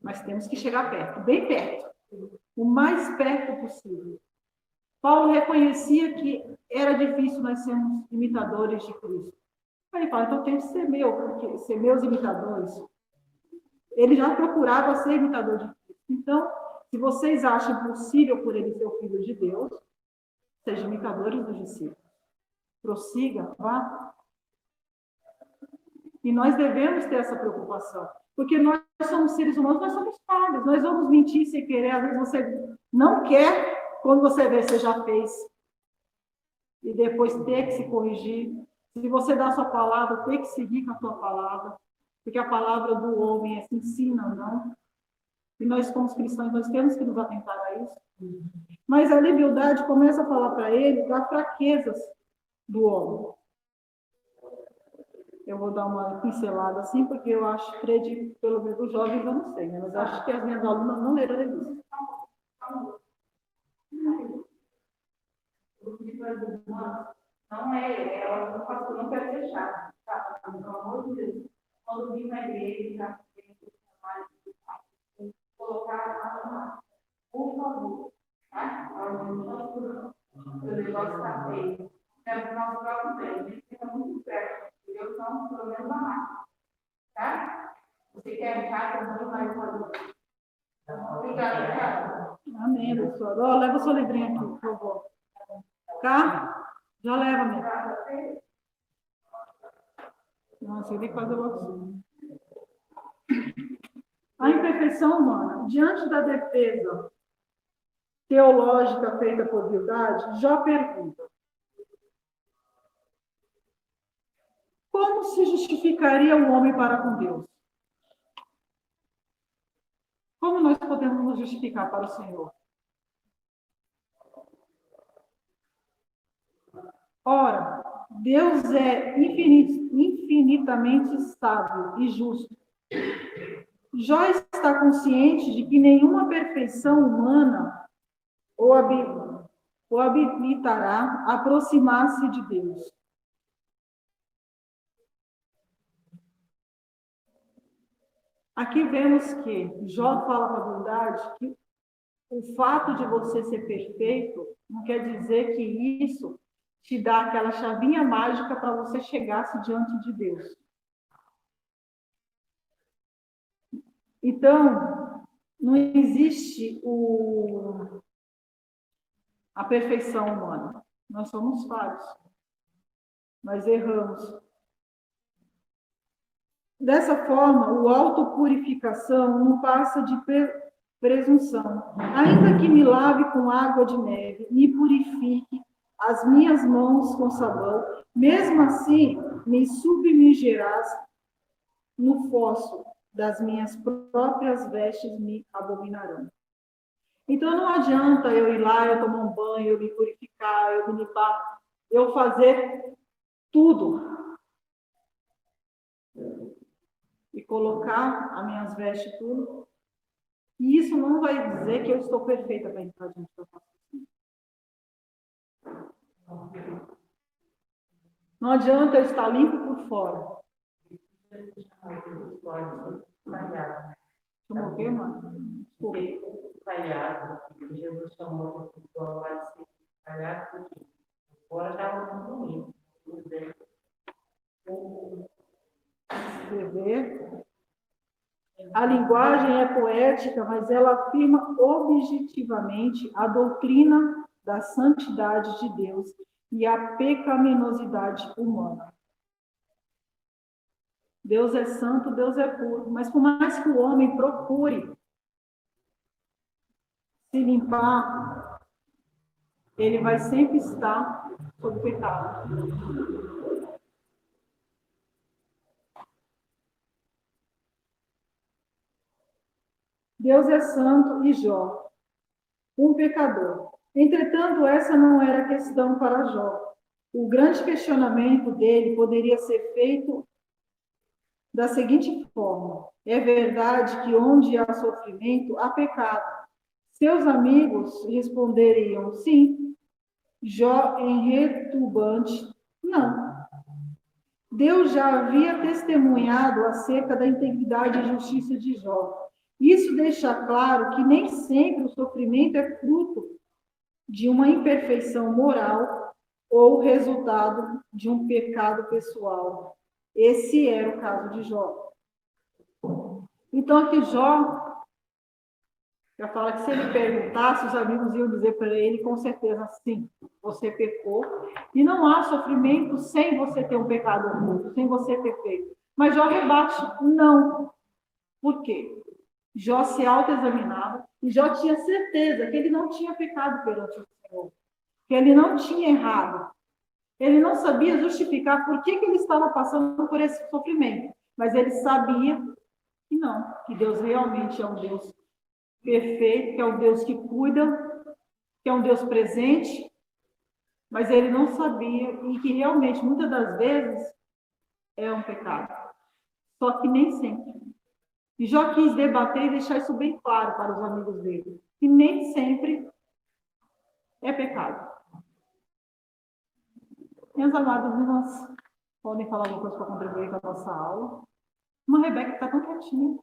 S1: mas temos que chegar perto, bem perto, o mais perto possível. Paulo reconhecia que era difícil nós sermos imitadores de Cristo. Aí ele fala, então eu tenho que ser porque ser meus imitadores. Ele já procurava ser imitador de Cristo. Então, se vocês acham possível por ele ser o Filho de Deus, sejam imitadores dos discípulos. Prossiga, vá. E nós devemos ter essa preocupação. Porque nós somos seres humanos, nós somos falhos. Nós vamos mentir sem querer. Às vezes você não quer, quando você vê, você já fez. E depois ter que se corrigir. Se você dá a sua palavra, tem que seguir com a sua palavra. Porque a palavra do homem se ensina, não? E nós, como cristãos, nós temos que nos atentar a isso. Mas a liberdade começa a falar para ele das fraquezas do homem. Eu vou dar uma pincelada assim, porque eu acho que, pelo menos os jovens, eu não sei, né? Mas eu acho que as minhas alunas não leram a revista.
S2: Não é, ela não quer fechar. Tá? Pelo amor de Deus. Quando vir na igreja, colocar lá, por favor. Tá? O negócio está feio. É o nosso próprio tempo. A gente fica muito perto. Eu sou pelo menos a mais. Tá? Você quer casa, não vai fazer. Obrigada, cara.
S1: Amém, professor. Leva o seu livrinho aqui, por favor. Tá? Já leva, minha. Não sei nem fazer o assunto. A imperfeição humana, diante da defesa teológica feita por Bildade, Jó pergunta: como se justificaria o homem para com Deus? Como nós podemos nos justificar para o Senhor? Ora, Deus é infinitamente sábio e justo. Jó está consciente de que nenhuma perfeição humana o habilitará a aproximar-se de Deus. Aqui vemos que Jó fala com a Bildade que o fato de você ser perfeito não quer dizer que isso te dá aquela chavinha mágica para você chegar-se diante de Deus. Então, não existe a perfeição humana. Nós somos falhos. Nós erramos. Dessa forma, o autopurificação não passa de presunção. Ainda que me lave com água de neve, me purifique as minhas mãos com sabão, mesmo assim me submergerás no fosso das minhas próprias vestes me abominarão. Então não adianta eu ir lá, eu tomar um banho, eu me purificar, eu me limpar, eu fazer tudo e colocar as minhas vestes tudo. E isso não vai dizer que eu estou perfeita para entrar dentro da paciência. Não adianta eu estar limpo por fora. Chamou o quê, mano?
S2: Falhado. Jesus chamou a pessoa lá de ser falhado, porque fora estava muito bonito.
S1: Escrever. A linguagem é poética, mas ela afirma objetivamente a doutrina da santidade de Deus e a pecaminosidade humana. Deus é santo, Deus é puro, mas por mais que o homem procure se limpar, ele vai sempre estar sob pecado. Deus é santo e Jó, um pecador. Entretanto, essa não era a questão para Jó. O grande questionamento dele poderia ser feito da seguinte forma: é verdade que onde há sofrimento, há pecado. Seus amigos responderiam sim. Jó, em retumbante, não. Deus já havia testemunhado acerca da integridade e justiça de Jó. Isso deixa claro que nem sempre o sofrimento é fruto de uma imperfeição moral ou resultado de um pecado pessoal. Esse era o caso de Jó. Então, aqui Jó já fala que se ele perguntasse, os amigos iam dizer para ele, com certeza, sim, você pecou. E não há sofrimento sem você ter um pecado oculto, sem você ter feito. Mas Jó rebate, não. Por quê? Jó se autoexaminava e Jó tinha certeza que ele não tinha pecado perante o Senhor, que ele não tinha errado. Ele não sabia justificar por que ele estava passando por esse sofrimento, mas ele sabia que não, que Deus realmente é um Deus perfeito, que é um Deus que cuida, que é um Deus presente, mas ele não sabia e que realmente, muitas das vezes, é um pecado. Só que nem sempre. E Jó quis debater e deixar isso bem claro para os amigos dele, que nem sempre é pecado. Minhas amadas irmãs, podem falar alguma coisa para contribuir com a nossa aula? Uma Rebeca que está tão quietinha.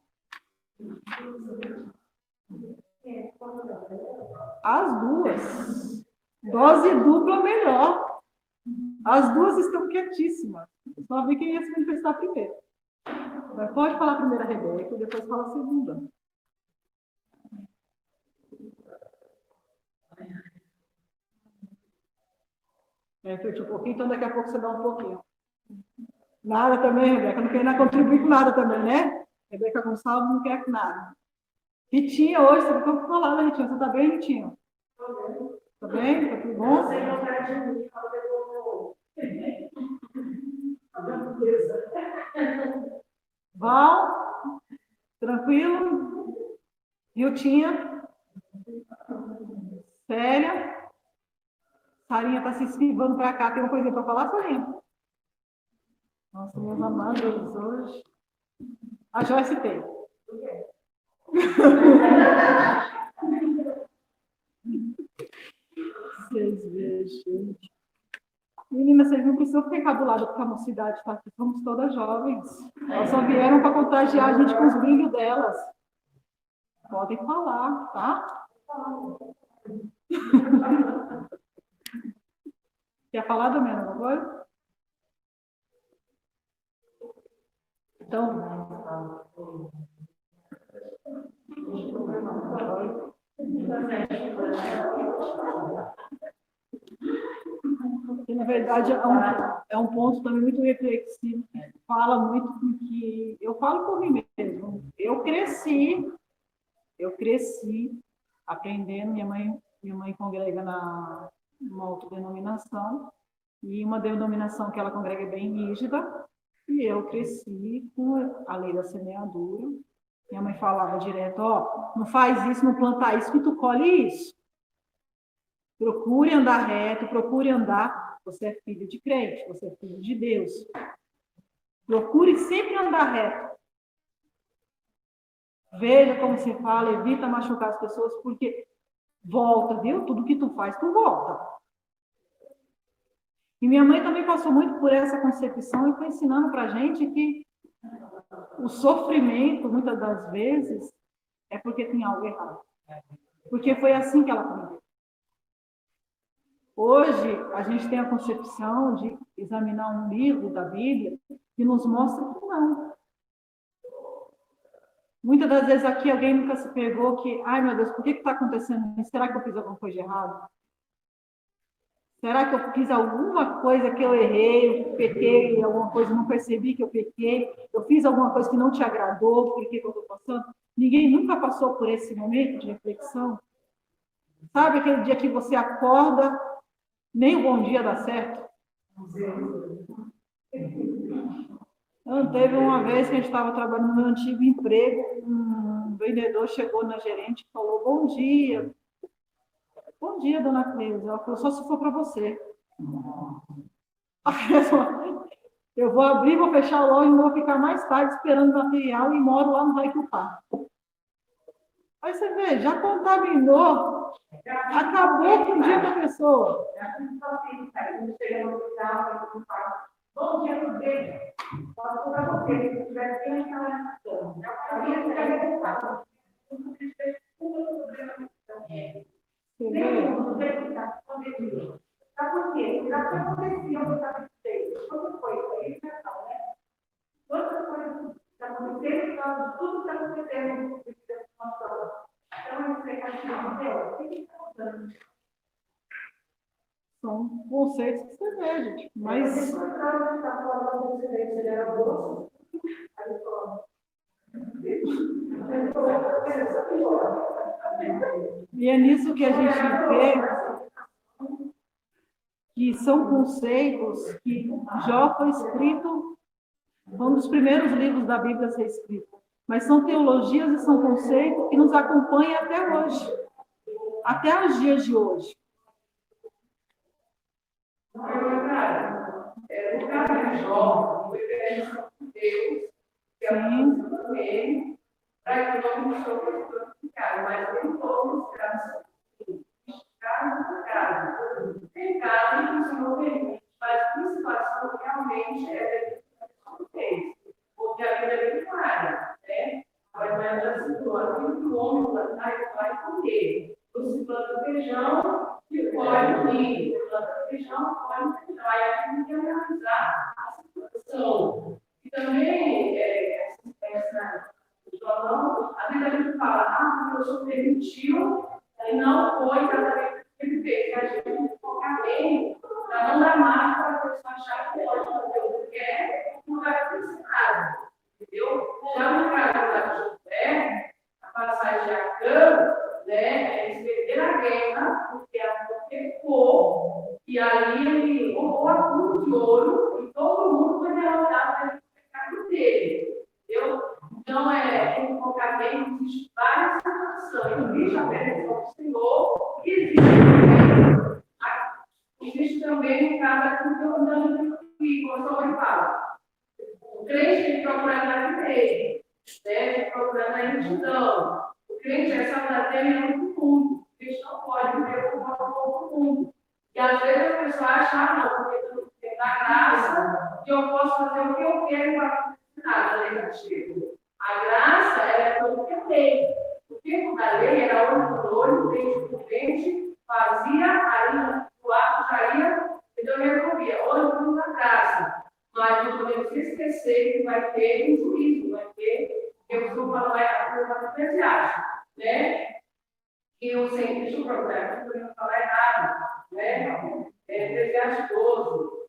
S1: As duas. Dose dupla melhor. As duas estão quietíssimas. Só ver quem ia se manifestar primeiro. Mas pode falar primeiro a Rebeca e depois fala a segunda. Refletir um pouquinho, então daqui a pouco você dá um pouquinho. Nada também, Rebeca. Não quer contribuir com nada também, né? Rebeca Gonçalves não quer com nada. Ritinha, hoje, você ficou falando, né, Ritinha? Você tá bem, Ritinha? Tá bem? Tá tudo bom?
S3: Você não quer de mim, fala
S1: Val, tranquilo? Ritinha? Célia? Sarinha está se esquivando para cá. Tem uma coisinha para falar, Sarinha? Nossa, meus amados, eles hoje. A Joyce tem. Vocês vejam, gente. Meninas, vocês não precisam ficar encabuladas porque a mocidade está aqui. Somos todas jovens. Elas só vieram para contagiar a gente com os brilhos delas. Podem falar, tá? Quer falar, Domênico, agora? Então, que, na verdade, é um ponto também muito reflexivo. Fala muito com que... Eu falo por mim mesmo. Eu cresci aprendendo. Minha mãe congrega numa outra denominação, e uma denominação que ela congrega é bem rígida, e eu cresci com a lei da semeadura. Minha mãe falava direto, não faz isso, não planta isso, que tu colhe isso. Procure andar reto, procure andar. Você é filho de crente, você é filho de Deus. Procure sempre andar reto. Veja como você fala, evita machucar as pessoas, porque volta, viu? Tudo que tu faz, tu volta. E minha mãe também passou muito por essa concepção e foi ensinando pra gente que o sofrimento, muitas das vezes, é porque tem algo errado. Porque foi assim que ela aprendeu. Hoje, a gente tem a concepção de examinar um livro da Bíblia que nos mostra que não. Muitas das vezes aqui alguém nunca se pegou que, ai meu Deus, por que está acontecendo isso? Será que eu fiz alguma coisa de errado? Será que eu fiz alguma coisa que eu errei, eu pequei, alguma coisa, não percebi que eu pequei, eu fiz alguma coisa que não te agradou, por que eu estou passando? Ninguém nunca passou por esse momento de reflexão. Sabe aquele dia que você acorda, nem o bom dia dá certo? Teve uma vez que a gente estava trabalhando no meu antigo emprego, um vendedor chegou na gerente e falou, bom dia, dona Cleusa. Ela falou, só se for para você. Eu vou abrir, vou fechar a loja, vou ficar mais tarde esperando material e moro lá no Vai que o Parque. Aí você vê, já contaminou, acabou com o dia da pessoa. Bom dia, tudo bem? Posso para você, se tiver bem na cama. Sabe por quê? Já que acontecia o que estava feito. Quando foi? Foi isso, né? Quantas coisas que aconteceram, tudo que está acontecendo nessa situação. Então, a explicação dela, o que está acontecendo? São conceitos que você vê, gente. Mas. E é nisso que a gente vê que são conceitos que Jó foi escrito, foi um dos primeiros livros da Bíblia a ser escrito. Mas são teologias e são conceitos que nos acompanham até hoje. Até os dias de hoje.
S3: O cara de Jó foi pedido por Deus, que é o ele, para que o nome do Senhor fosse glorificado, mas tem todos os casos, tem casos que o Senhor permite, mas a situação realmente é de Deus, porque a Bíblia é bem clara, né? Mas já citou, aquilo que o homem plantar e vai comer. Você planta feijão e colhe milho, planta feijão, colhe feijão. Aí a gente tem que analisar a situação. E também, essa violão, às vezes a gente fala, o professor permitiu, e não foi exatamente o que ele fez. A gente tem que focar bem, para não dar marca para a pessoa achar que pode fazer o que quer, não existe a permissão do Senhor, e existe também o caso daquilo que eu andando aqui, como o senhor fala. O crente tem que procurar na igreja, né? Procurando a retidão. O crente é salvadeiro do mundo. O crente não pode viver como o mundo. E às vezes a pessoa acha, não, porque da graça, que eu posso fazer o que eu quero para nada negativo. A graça é pelo que eu tenho. O tempo da lei era olho por olho, dente por dente, fazia, aí o ato já ia, então resolvia, olho por olho da graça. Mas não podemos esquecer que vai ter um juízo, vai ter, eu estou falando a Eclesiástica, né? E eu sempre, deixa eu procurar, não podemos falar errado, né? É Eclesiástica 12.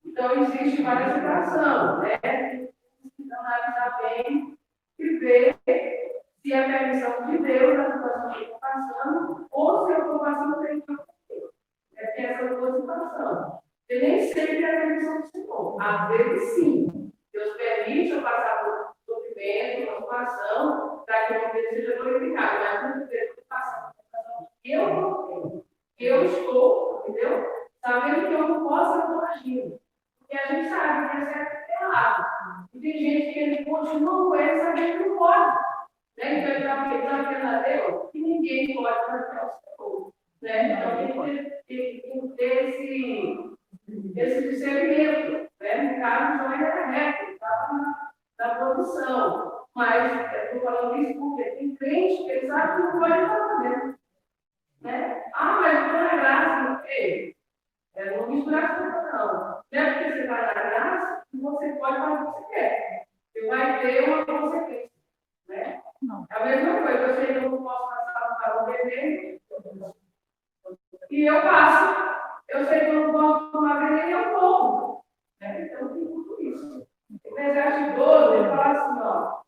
S3: Então, existe várias situações, né? Precisamos analisar bem e ver se é permissão de Deus a situação que eu estou passando, ou se eu estou passando por isso. É essas duas situações. Eu nem sempre é a permissão do Senhor. Às vezes, sim. Deus permite eu passar por sofrimento, por situação, para que o nome dele seja glorificado. Mas muitas vezes eu estou passando por situação que eu não tenho, que eu estou, entendeu? Sabendo que eu não posso, eu estou agindo. Porque a gente sabe que é certo e é errado. E tem gente que ele continua com ele sabendo que não pode. Né? Então, ele está desafiando a Deus que ninguém pode fazer o Senhor. Né? Então, tem que ter esse discernimento. Né? No caso, João era reto, estava na produção. Mas, estou falando isso porque tem crente que ele sabe que não pode estar fazendo. Né? Ah, mas não é graça, não sei. Não misturar com coisa, não. Não é porque você vai na graça que você pode fazer o que você quer. Você vai ter uma consequência. Né? Não. É a mesma coisa, eu sei que eu não posso passar no farol vermelho, e eu passo. Eu sei que eu não posso tomar veneno e eu tomo. Né? Então, tem tudo isso. Eclesiastes 12, ele fala assim, ó,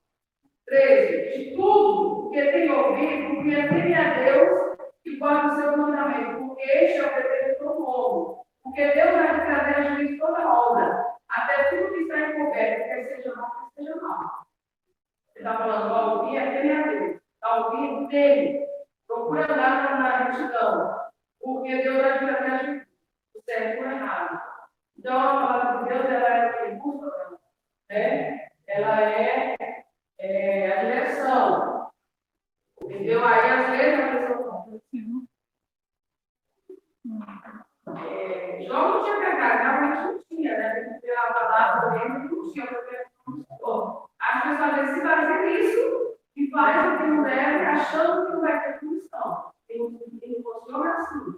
S3: 13, de tudo que tem ouvido, que teme a Deus e guarda o seu mandamento, porque este é o dever do mundo. Porque Deus vai trazer a juízo toda obra, até tudo que está encoberto, quer seja mal, quer seja mal. Ele está falando, ao ouvir é teme a Deus, ao ouvir dele. Procura andar na retidão, porque Deus vai trazer a juízo, o certo e o errado. Então, a palavra de Deus, ela é impulsora, né? Ela é a direção. Entendeu? Aí, às vezes, a pessoa João não tinha pecado, realmente não tinha, né? Pela palavra dele, não tinha, porque as pessoas às vezes se fazem isso e fazem o que não deve, achando que não vai ter punição. Ele funciona assim.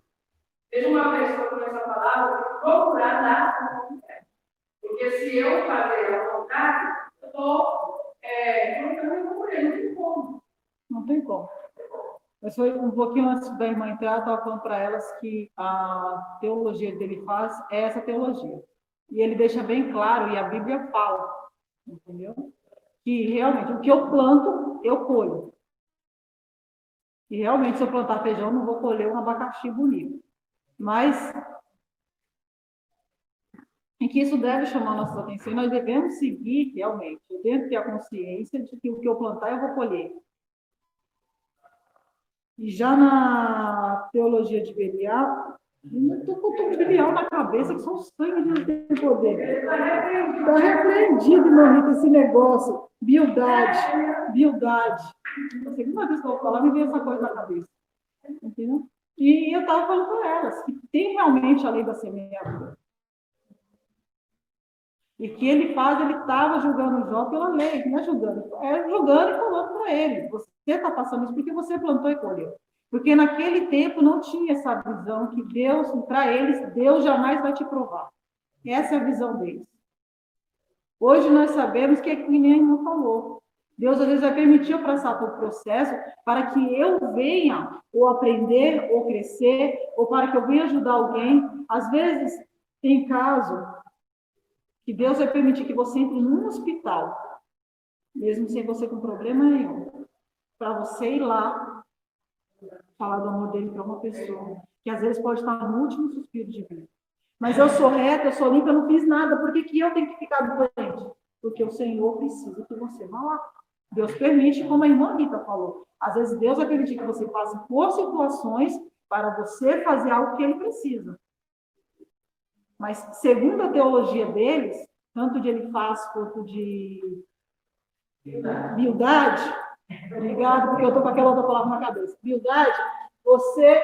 S3: Veja uma pessoa com essa palavra, procurar dar como é. Porque se eu fazer ao contrário, eu estou colocando como ele, não tem como.
S1: Não tem como. Mas foi um pouquinho antes da irmã entrar, estava falando para elas que a teologia dele faz é essa teologia. E ele deixa bem claro, e a Bíblia fala, entendeu? Que realmente o que eu planto, eu colho. E realmente, se eu plantar feijão, não vou colher um abacaxi bonito. Mas em que isso deve chamar a nossa atenção, nós devemos seguir realmente. Eu devo ter a consciência de que o que eu plantar, eu vou colher. E já na teologia de Belial, eu estou com o de Belial na cabeça, que só o sangue de Deus tem poder. Está repreendido, meu esse negócio. Bildade. A segunda vez que eu vou falar, me veio essa coisa na cabeça. Entendeu? E eu estava falando para elas que tem realmente a lei da semeadura. E que ele faz, ele estava julgando Jó pela lei, não é julgando e falando para ele. Você está passando isso porque você plantou e colheu. Porque naquele tempo não tinha essa visão que Deus, para eles, Deus jamais vai te provar. Essa é a visão deles. Hoje nós sabemos que é que nem a irmã falou. Deus, às vezes, vai permitir eu passar por processo para que eu venha ou aprender, ou crescer, ou para que eu venha ajudar alguém. Às vezes, tem caso que Deus vai permitir que você entre num hospital, mesmo sem você com problema nenhum, para você ir lá falar do amor dele para uma pessoa, que às vezes pode estar no último suspiro de vida. Mas eu sou reta, eu sou limpa, eu não fiz nada, por que eu tenho que ficar doente? Porque o Senhor precisa que você vá lá. Deus permite, como a irmã Rita falou. Às vezes Deus vai permitir que você passe por situações para você fazer algo que ele precisa. Mas, segundo a teologia deles, tanto de Elifaz quanto de Bildade, obrigado, porque eu estou com aquela outra palavra na cabeça. Bildade, você